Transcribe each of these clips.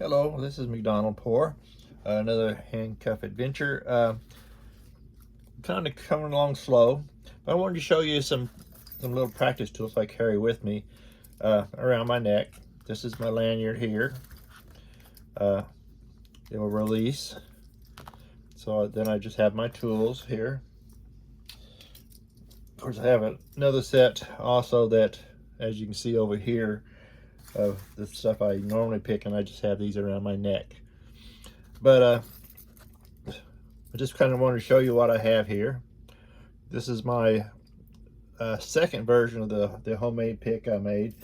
Hello, this is Mcdpoor. Another handcuff adventure. Kind of coming along slow, but I wanted to show you some little practice tools I carry with me around my neck. This is my lanyard here. It will release. So then I just have my tools here. Of course, I have another set also that, as you can see over here, of the stuff I normally pick, and I just have these around my neck. But I just kind of want to show you what I have here. This is my second version of the homemade pick I made,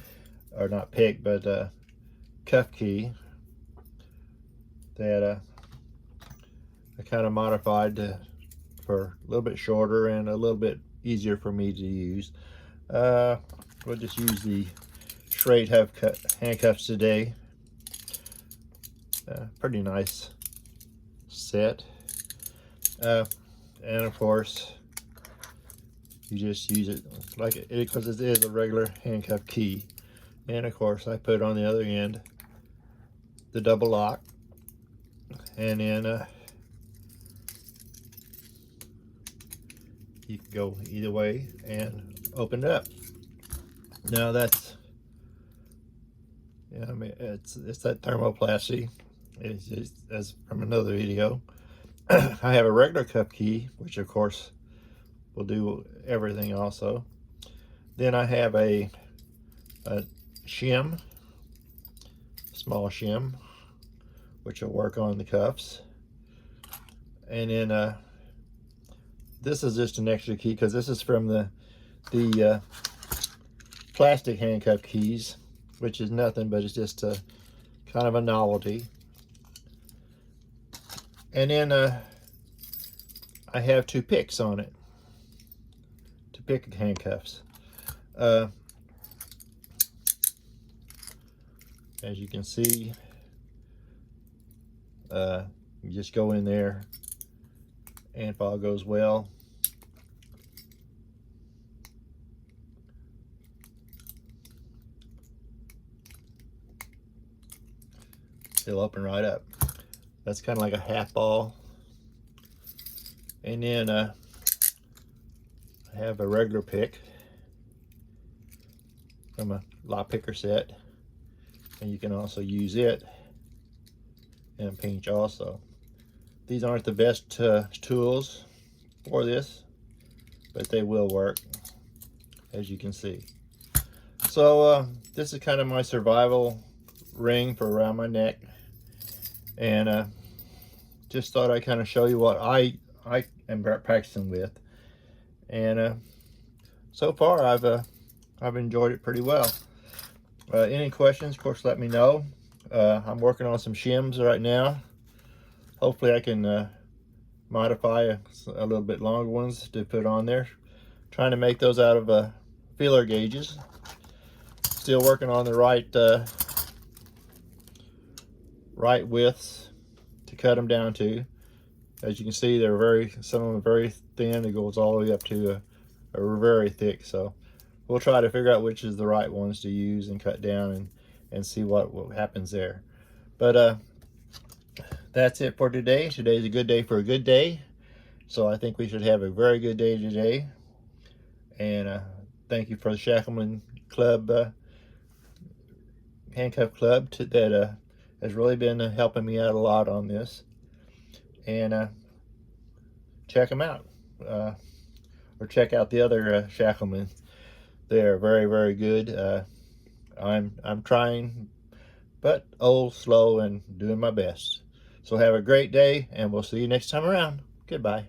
or not pick, but cuff key that I kind of modified for a little bit shorter and a little bit easier for me to use. We'll just use the straight handcuffs today. Pretty nice set. And of course, you just use it like it because it is a regular handcuff key. And of course, I put on the other end the double lock, and then you can go either way and open it up. Now that's, I mean, it's that thermoplastic. It's as from another video. I have a regular cuff key, which of course will do everything also. Then I have a shim, small shim, which will work on the cuffs. And then this is just an extra key because this is from the plastic handcuff keys, which is nothing, but it's just a kind of a novelty. And then I have two picks on it to pick handcuffs. As you can see, you just go in there, and if all goes well, it'll open right up. That's kind of like a half ball. And then I have a regular pick from a lock picker set, and you can also use it and a pinch also. These aren't the best tools for this, but they will work, as you can see. So this is kind of my survival ring for around my neck, and just thought I'd kind of show you what I am practicing with. And so far I've enjoyed it pretty well. Any questions, of course, let me know. I'm working on some shims right now. Hopefully I can modify a little bit longer ones to put on there. Trying to make those out of feeler gauges. Still working on the right widths to cut them down to. As you can see, some of them are very thin. It goes all the way up to a very thick. So we'll try to figure out which is the right ones to use and cut down, and see what happens there. But that's it for today. Today's a good day for a good day. So I think we should have a very good day today. And thank you for the Shackleman Club, Handcuff Club, that has really been helping me out a lot on this. And check them out, or check out the other Shackleman. They are very, very good. I'm trying, but old, slow, and doing my best. So have a great day, and we'll see you next time around. Goodbye.